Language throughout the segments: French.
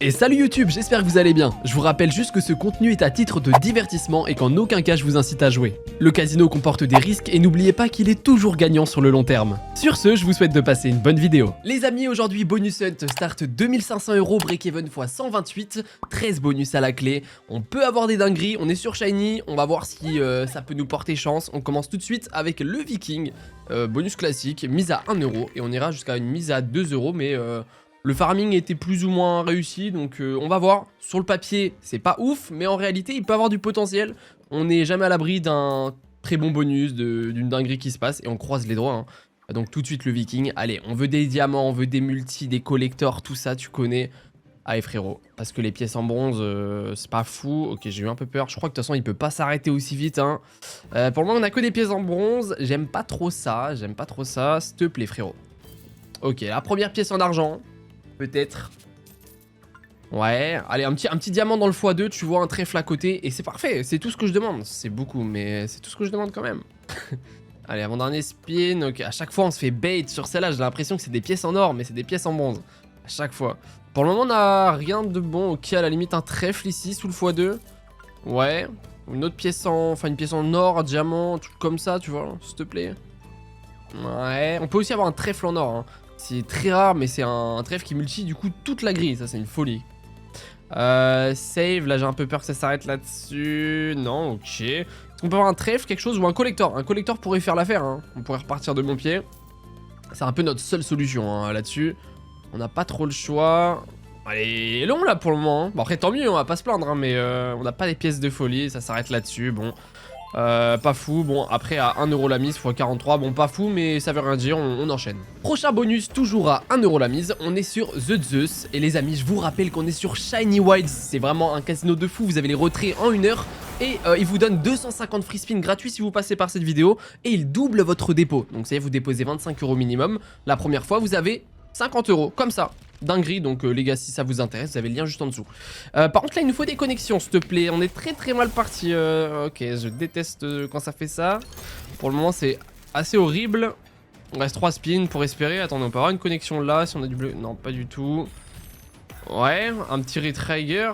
Et salut YouTube, j'espère que vous allez bien. Je vous rappelle juste que ce contenu est à titre de divertissement et qu'en aucun cas je vous incite à jouer. Le casino comporte des risques et n'oubliez pas qu'il est toujours gagnant sur le long terme. Sur ce, je vous souhaite de passer une bonne vidéo. Les amis, aujourd'hui Bonus Hunt start 2500 € break-even x 128, 13 bonus à la clé. On peut avoir des dingueries, on est sur Shiny, on va voir si ça peut nous porter chance. On commence tout de suite avec le Viking, bonus classique, mise à 1 € et on ira jusqu'à une mise à 2 € mais... le farming était plus ou moins réussi, donc on va voir. Sur le papier, c'est pas ouf, mais en réalité, il peut avoir du potentiel. On n'est jamais à l'abri d'un très bon bonus, d'une dinguerie qui se passe, et on croise les doigts. Hein. Donc tout de suite le Viking. Allez, on veut des diamants, on veut des multis, des collectors, tout ça, tu connais. Allez frérot, parce que les pièces en bronze, c'est pas fou. Ok, j'ai eu un peu peur. Je crois que de toute façon, il peut pas s'arrêter aussi vite. Hein. Pour le moment, on a que des pièces en bronze. J'aime pas trop ça, S'il te plaît frérot. Ok, la première pièce en argent. Peut-être. Ouais, allez, un petit diamant dans le x2, tu vois, un trèfle à côté, et c'est parfait, c'est tout ce que je demande. C'est beaucoup, mais c'est tout ce que je demande quand même. Allez, avant-dernier spin, ok, à chaque fois on se fait bait sur celle-là, j'ai l'impression que c'est des pièces en or, mais c'est des pièces en bronze. À chaque fois. Pour le moment, on a rien de bon, ok, à la limite un trèfle ici, sous le x2. Ouais, une autre pièce en... Enfin, une pièce en or, un diamant, un truc comme ça, tu vois, s'il te plaît. Ouais, on peut aussi avoir un trèfle en or, hein. C'est très rare, mais c'est un trèfle qui multi du coup toute la grille. Ça, c'est une folie. Save, là j'ai un peu peur que ça s'arrête là-dessus. Non, ok. Est-ce qu'on peut avoir un trèfle, quelque chose, ou un collector? Un collector pourrait faire l'affaire, hein. On pourrait repartir de bon pied. C'est un peu notre seule solution hein, là-dessus. On n'a pas trop le choix. Allez, long là pour le moment. Hein. Bon, après, tant mieux, on va pas se plaindre, hein, mais on n'a pas des pièces de folie. Ça s'arrête là-dessus. Bon. Pas fou, bon après à 1 € la mise x 43, bon pas fou mais ça veut rien dire, on enchaîne. Prochain bonus, toujours à 1 € la mise, on est sur The Zeus. Et les amis, je vous rappelle qu'on est sur Shiny Wilds, c'est vraiment un casino de fou, vous avez les retraits en 1 heure. Et il vous donne 250 free spin gratuits si vous passez par cette vidéo. Et il double votre dépôt, donc ça y est, vous déposez 25 € minimum. La première fois vous avez 50 €, comme ça. Dinguerie, donc les gars, si ça vous intéresse, vous avez le lien juste en dessous. Par contre là il nous faut des connexions s'il te plaît, on est très mal parti. Ok, je déteste quand ça fait ça. Pour le moment c'est assez horrible. On reste 3 spins pour espérer. Attendez, on peut avoir une connexion là si on a du bleu. Non, pas du tout. Ouais, un petit retrigger.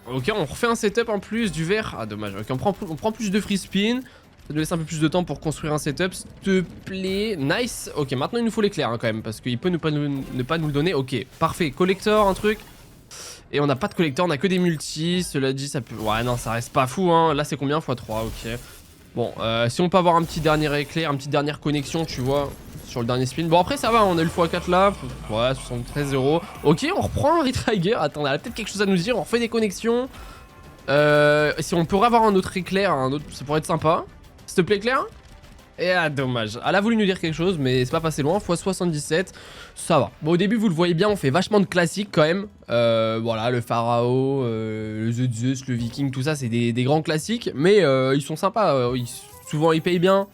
Ok, on refait un setup en plus du vert. Ah dommage, ok, on prend plus de free spin. Ça nous laisse un peu plus de temps pour construire un setup, s'il te plaît. Nice. Ok, maintenant il nous faut l'éclair hein, quand même, parce qu'il peut ne pas nous le donner. Ok, parfait. Collector, un truc. Et on n'a pas de collector, on a que des multis. Cela dit, ça peut... Ouais, non, ça reste pas fou. Hein. Là, c'est combien x 3? Ok. Bon, si on peut avoir un petit dernier éclair, une petite dernière connexion, tu vois, sur le dernier spin. Bon, après, ça va, on a eu le x4 là. Ouais, 73 €. Ok, on reprend un retrigger. Attends, elle a peut-être quelque chose à nous dire. On refait des connexions. Si on pourrait avoir un autre éclair, ça pourrait être sympa. S'il te plaît, éclair. Et ah, dommage. Elle a voulu nous dire quelque chose, mais c'est pas passé loin. x 77, ça va. Bon, au début, vous le voyez bien, on fait vachement de classiques quand même. Voilà, le Pharaon, le The Zeus, le Viking, tout ça, c'est des grands classiques. Mais ils sont sympas. Souvent, ils payent bien.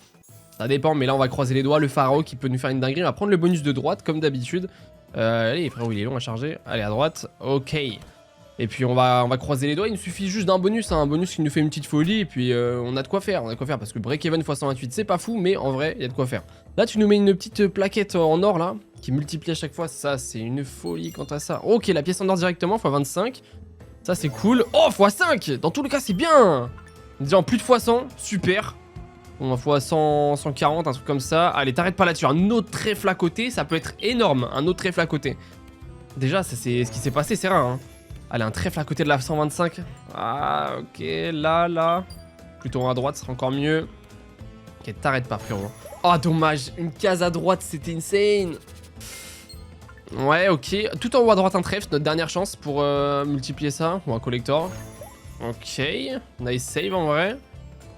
Ça dépend, mais là, on va croiser les doigts. Le Pharaon qui peut nous faire une dinguerie. On va prendre le bonus de droite, comme d'habitude. Allez, frérot, il est long à charger. Allez, à droite. Ok. Et puis on va croiser les doigts, il nous suffit juste d'un bonus, hein, un bonus qui nous fait une petite folie, et puis on a de quoi faire, parce que break-even x 128 c'est pas fou, mais en vrai, il y a de quoi faire. Là tu nous mets une petite plaquette en or là, qui multiplie à chaque fois, ça c'est une folie quant à ça. Ok, la pièce en or directement, x 25, ça c'est cool. Oh, x 5, dans tous les cas c'est bien. Déjà en plus de x 100, super. Bon, x 100, 140, un truc comme ça. Allez, t'arrêtes pas là-dessus, un autre trèfle à côté, ça peut être énorme, un autre trèfle à côté. Déjà, ça c'est ce qui s'est passé, c'est rare, hein. Allez, un trèfle à côté de la 125. Ah, ok, là. Plutôt à droite, ce sera encore mieux. Ok, t'arrêtes pas, frérot. Oh, dommage, une case à droite, c'était insane. Ouais, ok. Tout en haut à droite, un trèfle, notre dernière chance pour multiplier ça. Ou un collector. Ok, nice save en vrai.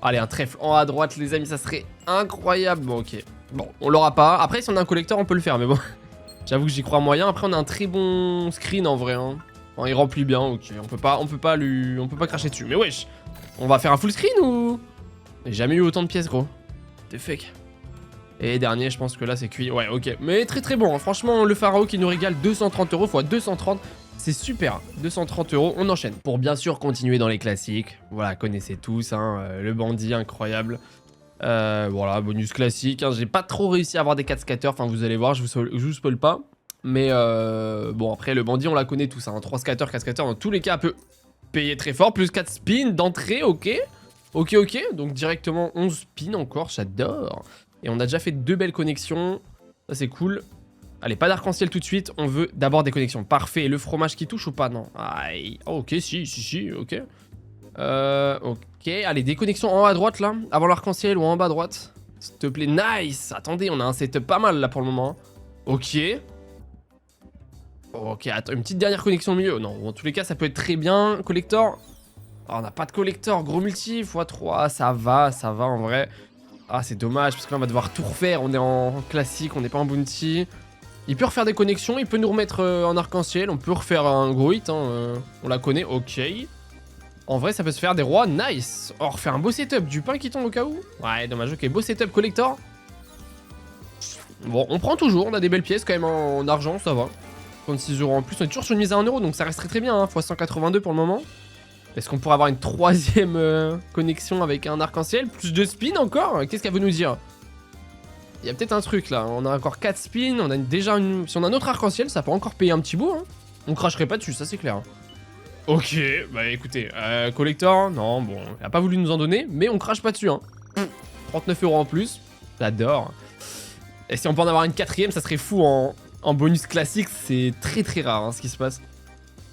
Allez, un trèfle en haut à droite, les amis, ça serait incroyable. Bon, ok. Bon, on l'aura pas. Après, si on a un collector, on peut le faire, mais bon. J'avoue que j'y crois moyen. Après, on a un très bon screen en vrai, hein. Enfin, il remplit bien, ok, on peut pas cracher dessus. Mais wesh, on va faire un full screen ou... J'ai jamais eu autant de pièces, gros. T'es fake. Et dernier, je pense que là c'est cuit. Ouais, ok. Mais très bon, hein. Franchement, le Pharaon qui nous régale 230 € x 230. C'est super, 230 €, on enchaîne. Pour bien sûr continuer dans les classiques. Voilà, connaissez tous, hein, le bandit incroyable. Voilà, bonus classique, hein. J'ai pas trop réussi à avoir des 4 scatters, enfin vous allez voir, je vous spoil pas. Mais bon, après, le bandit, on la connaît tous. Hein. 3 scatters, 4 scatters, dans tous les cas, elle peut payer très fort. Plus 4 spins d'entrée, ok. Ok, ok. Donc directement 11 spins encore, j'adore. Et on a déjà fait 2 belles connexions. Ça, c'est cool. Allez, pas d'arc-en-ciel tout de suite. On veut d'abord des connexions. Parfait. Et le fromage qui touche ou pas? Non. Aïe. Oh, ok, si, ok. Ok. Allez, des connexions en haut à droite, là. Avant l'arc-en-ciel ou en bas à droite. S'il te plaît. Nice. Attendez, on a un setup pas mal, là, pour le moment. Ok. Ok, attends, une petite dernière connexion au milieu. Non, en tous les cas, ça peut être très bien. Collector. Oh, on n'a pas de collector. Gros multi, x3. Ça va en vrai. Ah, c'est dommage, parce que là, on va devoir tout refaire. On est en classique, on n'est pas en bounty. Il peut refaire des connexions, il peut nous remettre en arc-en-ciel. On peut refaire un gros hit, hein, on la connaît, ok. En vrai, ça peut se faire des rois, nice. Oh, refaire un beau setup, du pain qui tombe au cas où. Ouais, dommage, ok, beau setup collector. Bon, on prend toujours, on a des belles pièces quand même en argent, ça va. 36 € en plus, on est toujours sur une mise à 1 €, donc ça reste très bien, hein, x 182 pour le moment. Est-ce qu'on pourrait avoir une troisième connexion avec un arc-en-ciel? Plus de spin encore? Qu'est-ce qu'elle veut nous dire? Il y a peut-être un truc là, on a encore 4 spins, on a déjà une... Si on a un autre arc-en-ciel, ça peut encore payer un petit bout, hein. On cracherait pas dessus, ça c'est clair. Ok, bah écoutez, collector, non, bon, il a pas voulu nous en donner, mais on crache pas dessus, hein. 39 € en plus, j'adore. Et si on peut en avoir une quatrième, ça serait fou en bonus classique, c'est très rare hein, ce qui se passe.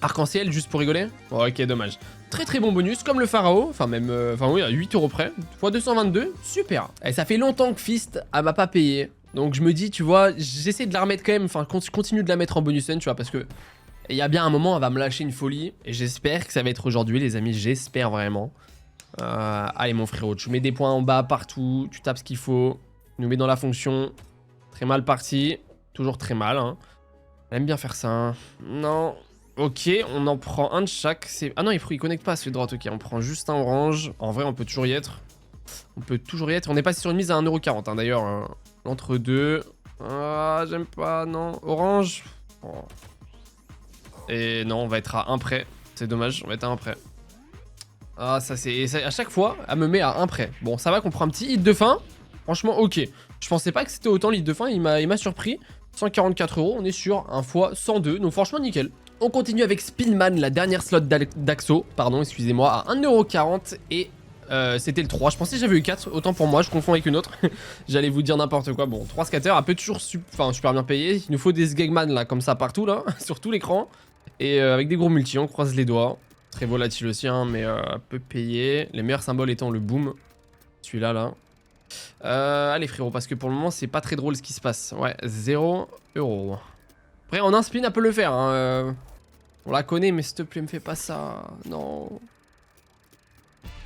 Arc-en-ciel, juste pour rigoler? Ok, dommage. Très bon bonus, comme le pharaon, enfin même, enfin oui, à 8 € près, x 222, super. Et ça fait longtemps que Fist, elle m'a pas payé, donc je me dis, tu vois, j'essaie de la remettre quand même, enfin, continue de la mettre en bonus tu vois, parce que il y a bien un moment, elle va me lâcher une folie, et j'espère que ça va être aujourd'hui, les amis, j'espère vraiment. Allez, mon frérot, tu mets des points en bas partout, tu tapes ce qu'il faut, tu nous mets dans la fonction, très mal parti, toujours très mal, hein. Elle aime bien faire ça, hein. Non... Ok, on en prend un de chaque. Ah non, il connecte pas à celui de droite. Ok, on prend juste un orange. En vrai, on peut toujours y être. On peut toujours y être. On est passé sur une mise à 1,40 € hein, d'ailleurs. L'entre-deux. Ah, j'aime pas, non. Orange. Oh. Et non, on va être à 1 près. C'est dommage, on va être à 1 près. Ah, ça c'est... À chaque fois, elle me met à 1 près. Bon, ça va qu'on prend un petit hit de fin. Franchement, ok. Je pensais pas que c'était autant le hit de fin. Il m'a surpris. 144 €, on est sur un fois 102. Donc franchement, nickel. On continue avec Spinman, la dernière slot d'Axo, pardon, excusez-moi, à 1,40 € et c'était le 3. Je pensais que j'avais eu 4, autant pour moi, je confonds avec une autre. J'allais vous dire n'importe quoi. Bon, 3 scatters, elle peut toujours super bien payer. Il nous faut des Sgegman là, comme ça partout là, sur tout l'écran. Et avec des gros multi, on croise les doigts. Très volatile aussi, hein, mais elle peut payer. Les meilleurs symboles étant le boom, celui-là là. Allez frérot, parce que pour le moment c'est pas très drôle ce qui se passe. Ouais, 0 €. Après en un spin elle peut le faire hein. On la connaît mais s'il te plaît me fais pas ça. Non.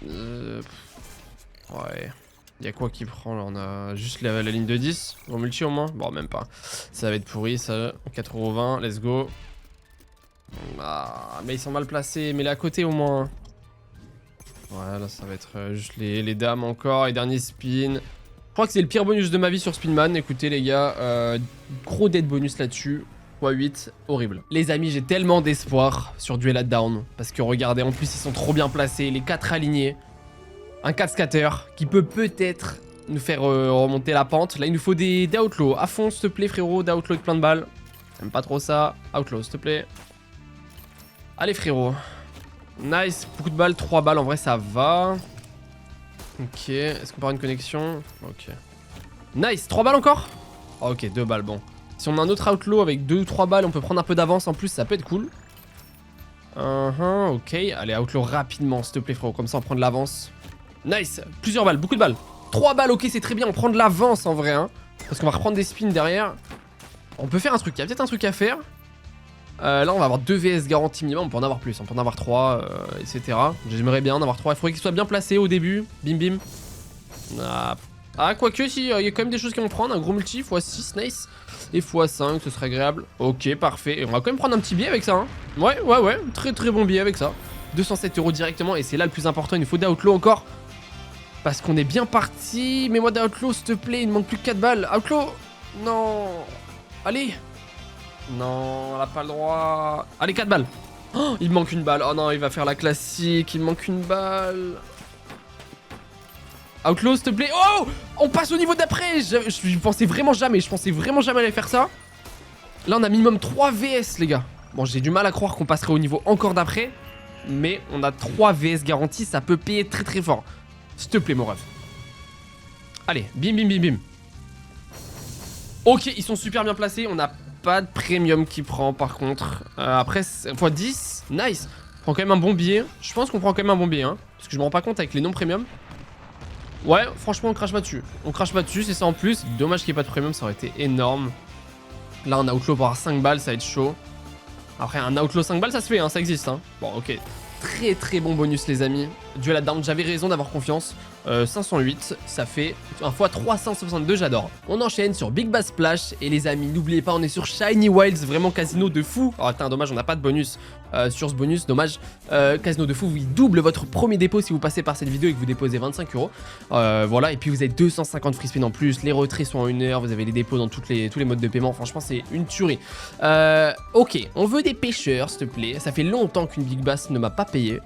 Ouais. Y'a quoi qui prend là? On a juste la ligne de 10. En multi au moins? Bon même pas. Ça va être pourri ça. 4,20 €, let's go. Ah mais ils sont mal placés. Mais là à côté au moins. Voilà, ça va être juste les dames encore. Et dernier spin. Je crois que c'est le pire bonus de ma vie sur Spinman. Écoutez les gars, gros dead bonus là-dessus. x8, horrible. Les amis, j'ai tellement d'espoir sur Duel at Down. Parce que regardez, en plus ils sont trop bien placés. Les 4 alignés. Un 4 scatter qui peut peut-être nous faire remonter la pente. Là il nous faut des outlaws. À fond s'il te plaît frérot, d'outlaw de plein de balles. J'aime pas trop ça. Outlaw s'il te plaît. Allez frérot. Nice, beaucoup de balles, 3 balles en vrai ça va. Ok, est-ce qu'on peut avoir une connexion? Ok. Nice, 3 balles encore? Ok, 2 balles, bon. Si on a un autre outlaw avec 2 ou 3 balles, on peut prendre un peu d'avance en plus, ça peut être cool. Ok, allez, outlaw rapidement, s'il te plaît frérot, comme ça on prend de l'avance. Nice, plusieurs balles, beaucoup de balles. 3 balles, ok, c'est très bien, on prend de l'avance en vrai, hein. Parce qu'on va reprendre des spins derrière. On peut faire un truc, il y a peut-être un truc à faire. Là on va avoir 2 VS garantie minimum, on peut en avoir plus, on peut en avoir 3, etc. J'aimerais bien en avoir 3, il faudrait qu'ils soient bien placés au début, bim bim. Ah quoique si, il y a quand même des choses qui vont prendre, un gros multi, x6, nice. Et x5, ce serait agréable. Ok, parfait, et on va quand même prendre un petit billet avec ça, hein. Ouais, très bon billet avec ça. 207 € directement, et c'est là le plus important, il nous faut des outlaws encore. Parce qu'on est bien parti, mets-moi des outlaws s'il te plaît, il ne manque plus que 4 balles. Outlaw, non, allez. Non, elle a pas le droit. Allez, 4 balles. Oh, il me manque une balle. Oh non, il va faire la classique. Il me manque une balle. Outlaw, s'il te plaît. Oh, on passe au niveau d'après. Je pensais vraiment jamais. aller faire ça. Là, on a minimum 3 VS, les gars. Bon, j'ai du mal à croire qu'on passerait au niveau encore d'après. Mais on a 3 VS garantis. Ça peut payer très très fort. S'il te plaît, mon ref. Allez, bim, bim, bim, bim. Ok, ils sont super bien placés. On n'a pas de premium qui prend, par contre. Après, x10. Nice. On prend quand même un bon billet. Je pense qu'on prend quand même un bon billet, hein. Parce que je me rends pas compte avec les non-premium. Ouais, franchement, on crache pas dessus. On crache pas dessus, c'est ça en plus. Dommage qu'il n'y ait pas de premium, ça aurait été énorme. Là, un outlaw pour avoir 5 balles, ça va être chaud. Après, un outlaw 5 balles, ça se fait, hein, ça existe. Hein. Bon, ok. Très très bon bonus, les amis. Duel à down, j'avais raison d'avoir confiance. 508, ça fait un fois 362, j'adore. On enchaîne sur Big Bass Splash. Et les amis, n'oubliez pas, on est sur Shiny Wilds, vraiment casino de fou. Oh, attends, dommage, on n'a pas de bonus sur ce bonus, dommage. Casino de fou, vous double votre premier dépôt si vous passez par cette vidéo et que vous déposez 25 €. Voilà, et puis vous avez 250 free spin en plus. Les retraits sont en 1 heure, vous avez les dépôts dans tous les modes de paiement. Franchement, c'est une tuerie. Ok, on veut des pêcheurs, s'il te plaît. Ça fait longtemps qu'une Big Bass ne m'a pas payé.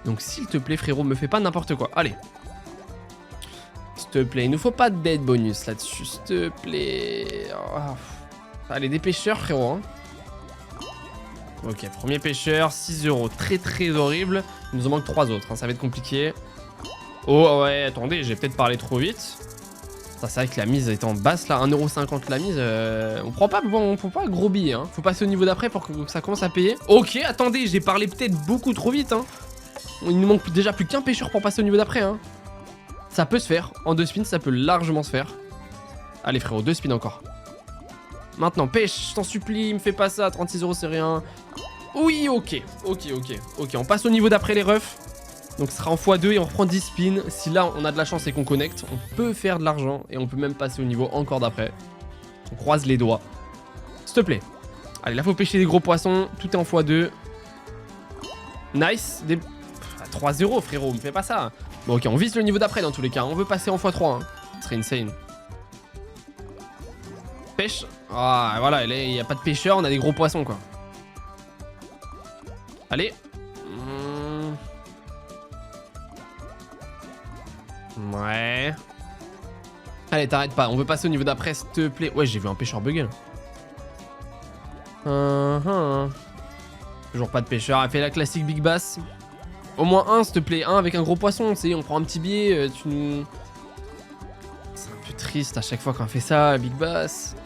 Donc, s'il te plaît, frérot, me fais pas n'importe quoi. Allez. S'il te plaît, il nous faut pas de dead bonus là-dessus, s'il te plaît. Oh. Allez, des pêcheurs, frérot. Hein. Ok, premier pêcheur, 6 €. Très très horrible. Il nous en manque 3 autres, hein. Ça va être compliqué. Oh ouais, attendez, j'ai peut-être parlé trop vite. C'est vrai que la mise est en basse là, 1,50 € la mise. On prend pas gros billet, hein. Faut passer au niveau d'après pour que ça commence à payer. Ok, attendez, j'ai parlé peut-être beaucoup trop vite, hein. Il nous manque déjà plus qu'un pêcheur pour passer au niveau d'après, hein. Ça peut se faire. En 2 spins, ça peut largement se faire. Allez, frérot, 2 spins encore. Maintenant, pêche, je t'en supplie, me fais pas ça. 36 € c'est rien. Oui, ok. Ok, on passe au niveau d'après, les refs. Donc, ce sera en x2 et on reprend 10 spins. Si là, on a de la chance et qu'on connecte, on peut faire de l'argent et on peut même passer au niveau encore d'après. On croise les doigts. S'il te plaît. Allez, là, faut pêcher des gros poissons. Tout est en x2. Nice. 3 €, frérot, me fais pas ça. Bon, ok, on vise le niveau d'après dans tous les cas. On veut passer en x3. Hein. Ce serait insane. Pêche. Ah, voilà, il n'y a pas de pêcheur, on a des gros poissons, quoi. Allez. Ouais. Allez, t'arrêtes pas. On veut passer au niveau d'après, s'il te plaît. Ouais, j'ai vu un pêcheur bugger. Toujours pas de pêcheur. Elle fait la classique Big Bass. Au moins un, s'il te plaît. Un avec un gros poisson. Tu sais, on prend un petit billet. Tu nous... C'est un peu triste à chaque fois qu'on fait ça, Big Bass.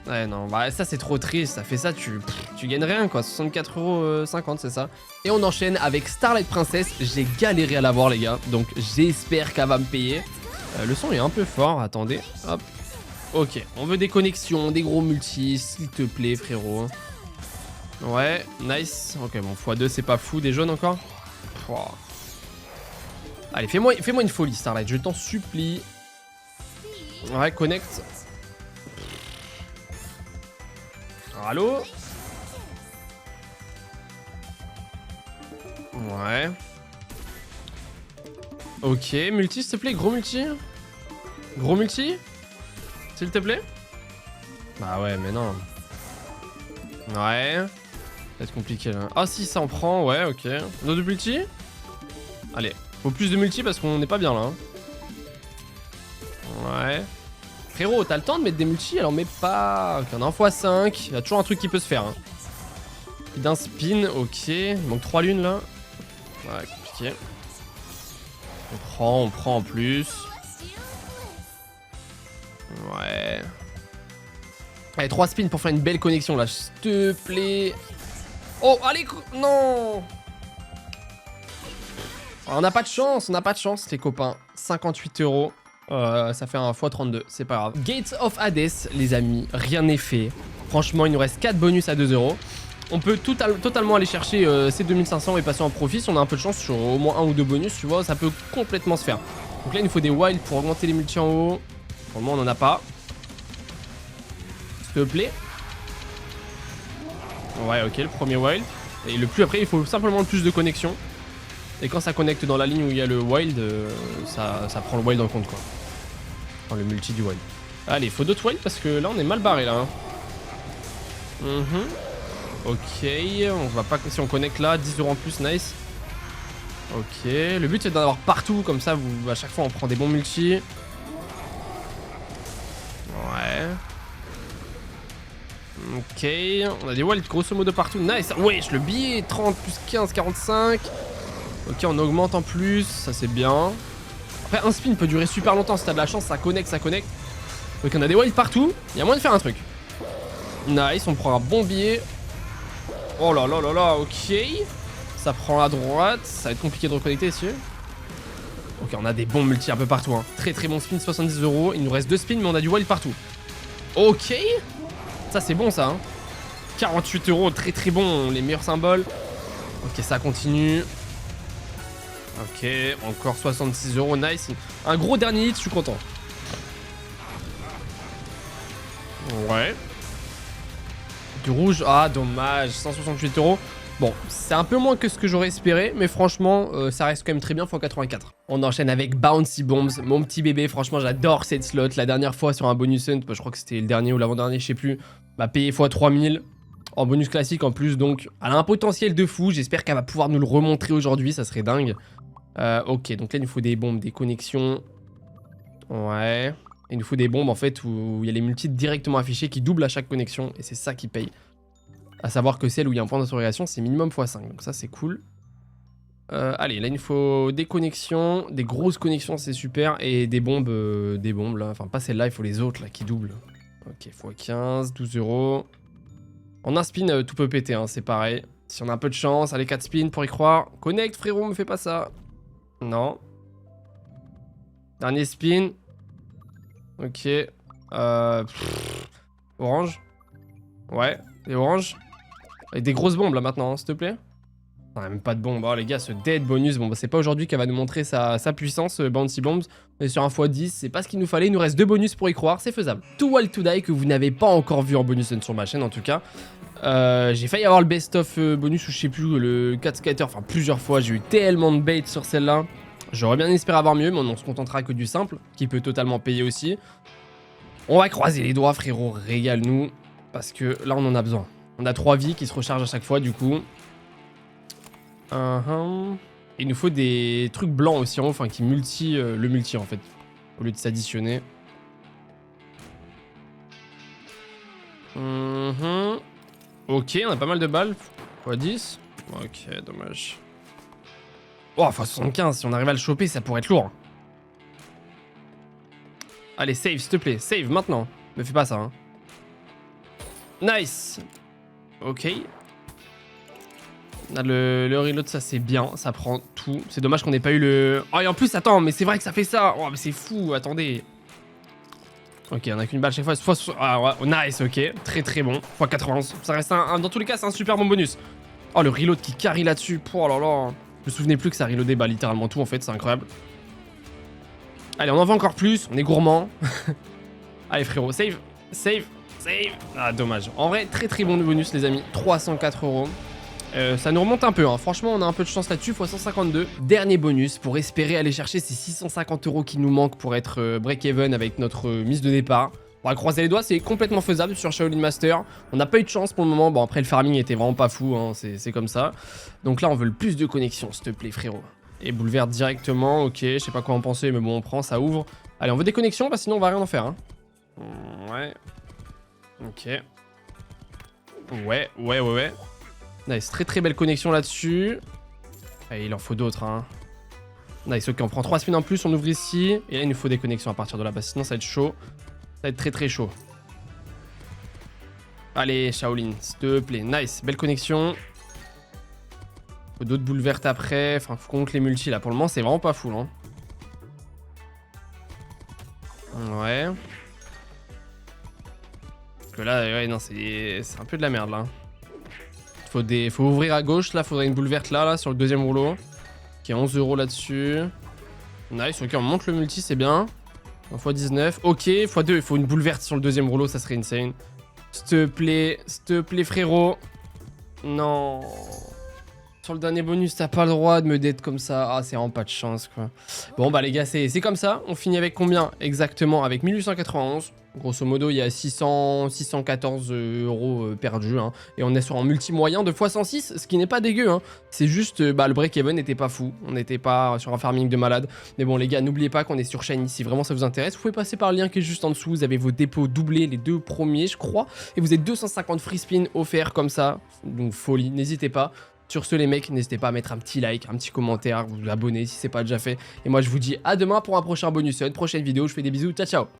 Ouais, non, bah ça c'est trop triste. Ça fait ça, tu gagnes rien quoi. 64,50 €, c'est ça. Et on enchaîne avec Starlight Princess. J'ai galéré à l'avoir, les gars. Donc j'espère qu'elle va me payer. Le son est un peu fort. Attendez. Hop. Ok. On veut des connexions, des gros multis, s'il te plaît, frérot. Ouais, nice. Ok, bon, x2, c'est pas fou. Des jaunes encore. Oh. Allez, fais-moi une folie, Starlight. Je t'en supplie. Ouais, connect. Allô? Ouais. Ok, multi, s'il te plaît, gros multi. Gros multi? S'il te plaît? Bah ouais, mais non. Ouais. Ça va être compliqué là. Ah si, ça en prend, ouais, ok. D'autres multi? Allez, faut plus de multi parce qu'on n'est pas bien là. Hein. Ouais. Frérot, t'as le temps de mettre des multis, alors mets pas. Ok, on a un x5. Il y a toujours un truc qui peut se faire. Hein. D'un spin, ok. Il manque 3 lunes là. Ouais, compliqué. On prend en plus. Ouais. Allez, 3 spins pour faire une belle connexion là, s'il te plaît. Oh, allez, non. On n'a pas de chance, les copains. 58 €. Ça fait un x32, c'est pas grave. Gates of Hades, les amis, rien n'est fait. Franchement, il nous reste 4 bonus à 2 €. On peut totalement aller chercher ces 2500 et passer en profit. Si on a un peu de chance sur au moins 1 ou 2 bonus, tu vois, ça peut complètement se faire. Donc là, il nous faut des wilds pour augmenter les multis en haut. Pour le moment, on en a pas. S'il te plaît. Ouais, ok, le premier wild. Et le plus après, il faut simplement le plus de connexion. Et quand ça connecte dans la ligne où il y a le wild, ça prend le wild en compte quoi. Enfin, le multi du wild. Allez, il faut d'autres wilds parce que là on est mal barré là. Hein. Ok, on va pas. Si on connecte là, 10 € en plus, nice. Ok, le but c'est d'en avoir partout, comme ça à chaque fois on prend des bons multi. Ouais. Ok, on a des wilds grosso modo partout. Nice. Wesh, le billet 30 plus 15, 45. Ok, on augmente en plus, ça c'est bien. Après, un spin peut durer super longtemps si t'as de la chance, ça connecte, ça connecte. Donc on a des wilds partout, il y a moyen de faire un truc. Nice, on prend un bon billet. Oh là là là là, ok. Ça prend à droite, ça va être compliqué de reconnecter ici. Ok, on a des bons multi un peu partout. Hein. Très très bon spin, 70 €. Il nous reste 2 spins, mais on a du wild partout. Ok. Ça c'est bon ça. Hein. 48 €, très très bon, les meilleurs symboles. Ok, ça continue. Ok, encore 66 €, nice. Un gros dernier hit, je suis content. Ouais. Du rouge, ah dommage, 168 €. Bon, c'est un peu moins que ce que j'aurais espéré, mais franchement, ça reste quand même très bien, x84. On enchaîne avec Bouncy Bombs, mon petit bébé, franchement j'adore cette slot. La dernière fois sur un bonus hunt, je crois que c'était le dernier ou l'avant-dernier, je sais plus, m'a payé x 3000 en bonus classique en plus, donc elle a un potentiel de fou, j'espère qu'elle va pouvoir nous le remontrer aujourd'hui, ça serait dingue. Ok, donc là il nous faut des bombes, des connexions. Ouais, il nous faut des bombes en fait où il y a les multis directement affichés qui doublent à chaque connexion, et c'est ça qui paye. À savoir que celle où il y a un point d'interrogation, c'est minimum x5. Donc ça, c'est cool. Allez, là, il nous faut des connexions. Des grosses connexions, c'est super. Et des bombes là. Enfin, pas celle-là, il faut les autres, là, qui doublent. Ok, x15, 12 €. En un spin, tout peut péter, hein, c'est pareil. Si on a un peu de chance, allez, 4 spins pour y croire. Connect, frérot, me fais pas ça. Non. Dernier spin. Ok. Orange. Ouais, et orange. Avec des grosses bombes là maintenant, hein, s'il te plaît. On a même pas de bombes. Oh les gars, ce dead bonus, bon bah c'est pas aujourd'hui qu'elle va nous montrer sa puissance, Bouncy Bombs. On est sur un x10, c'est pas ce qu'il nous fallait. Il nous reste 2 bonus pour y croire, c'est faisable. Too Wild to Die que vous n'avez pas encore vu en bonus sur ma chaîne en tout cas. J'ai failli avoir le best of bonus ou je sais plus, le 4 skater, enfin plusieurs fois. J'ai eu tellement de bait sur celle-là. J'aurais bien espéré avoir mieux, mais on se contentera que du simple, qui peut totalement payer aussi. On va croiser les doigts frérot, régale-nous, parce que là on en a besoin. On a 3 vies qui se rechargent à chaque fois du coup. Il nous faut des trucs blancs aussi en haut, enfin qui multi le multi en fait, au lieu de s'additionner. Ok, on a pas mal de balles. x10. Ok, dommage. Oh, x75, si on arrive à le choper, ça pourrait être lourd. Allez, save, s'il te plaît. Save, maintenant. Me fais pas ça, hein. Nice. Ok. Le reload, ça c'est bien, ça prend tout. C'est dommage qu'on n'ait pas eu le... Oh et en plus, attends, mais c'est vrai que ça fait ça. Oh mais c'est fou, attendez. Ok, on a qu'une balle chaque fois. Ah ouais, oh, nice, ok. Très très bon. x91. Ça reste dans tous les cas, c'est un super bon bonus. Oh le reload qui carry là-dessus. Oh là là. Je me souvenais plus que ça reloadait bah, littéralement tout en fait, c'est incroyable. Allez, on en veut encore plus, on est gourmand. Allez frérot, save, save. Save. Ah dommage. En vrai, très très bon bonus les amis. 304 €. Ça nous remonte un peu, hein. Franchement on a un peu de chance là-dessus, x152. Dernier bonus pour espérer aller chercher ces 650 € qui nous manquent pour être break-even avec notre mise de départ. On va croiser les doigts, c'est complètement faisable sur Shaolin Master. On n'a pas eu de chance pour le moment, bon après le farming était vraiment pas fou, hein. C'est comme ça. Donc là on veut le plus de connexion s'il te plaît frérot. Et boule verte directement, ok, je sais pas quoi en penser mais bon on prend, ça ouvre. Allez on veut des connexions, bah sinon on va rien en faire, hein. Ouais. Ok. Ouais. Nice, très très belle connexion là-dessus. Et il en faut d'autres, hein. Nice, ok, on prend 3 spins en plus, on ouvre ici. Et là, il nous faut des connexions à partir de là-bas, sinon ça va être chaud. Ça va être très très chaud. Allez, Shaolin, s'il te plaît. Nice, belle connexion. Faut d'autres boules vertes après. Enfin, faut qu'on monte les multis là. Pour le moment, c'est vraiment pas fou, hein. Ouais. Parce que là, ouais, non, c'est un peu de la merde là. Faut ouvrir à gauche, là, faudrait une boule verte là, sur le deuxième rouleau. Qui est 11 € là-dessus. Nice, ok, on monte le multi, c'est bien. x19, ok, x2, il faut une boule verte sur le deuxième rouleau, ça serait insane. S'il te plaît, frérot. Non. Sur le dernier bonus, t'as pas le droit de me dead comme ça. Ah, c'est vraiment pas de chance, quoi. Bon, bah les gars, c'est comme ça. On finit avec combien exactement? Avec 1891. Grosso modo, il y a 614 euros perdus. Hein, et on est sur un multi-moyen de x106, ce qui n'est pas dégueu. Hein. C'est juste, le break-even n'était pas fou. On n'était pas sur un farming de malade. Mais bon, les gars, n'oubliez pas qu'on est sur Shiny. Si vraiment ça vous intéresse, vous pouvez passer par le lien qui est juste en dessous. Vous avez vos dépôts doublés, les 2 premiers, je crois. Et vous avez 250 free spin offerts comme ça. Donc, folie, n'hésitez pas. Sur ce les mecs, n'hésitez pas à mettre un petit like, un petit commentaire, vous abonner si c'est pas déjà fait. Et moi je vous dis à demain pour un prochain bonus, une prochaine vidéo, je fais des bisous, ciao ciao.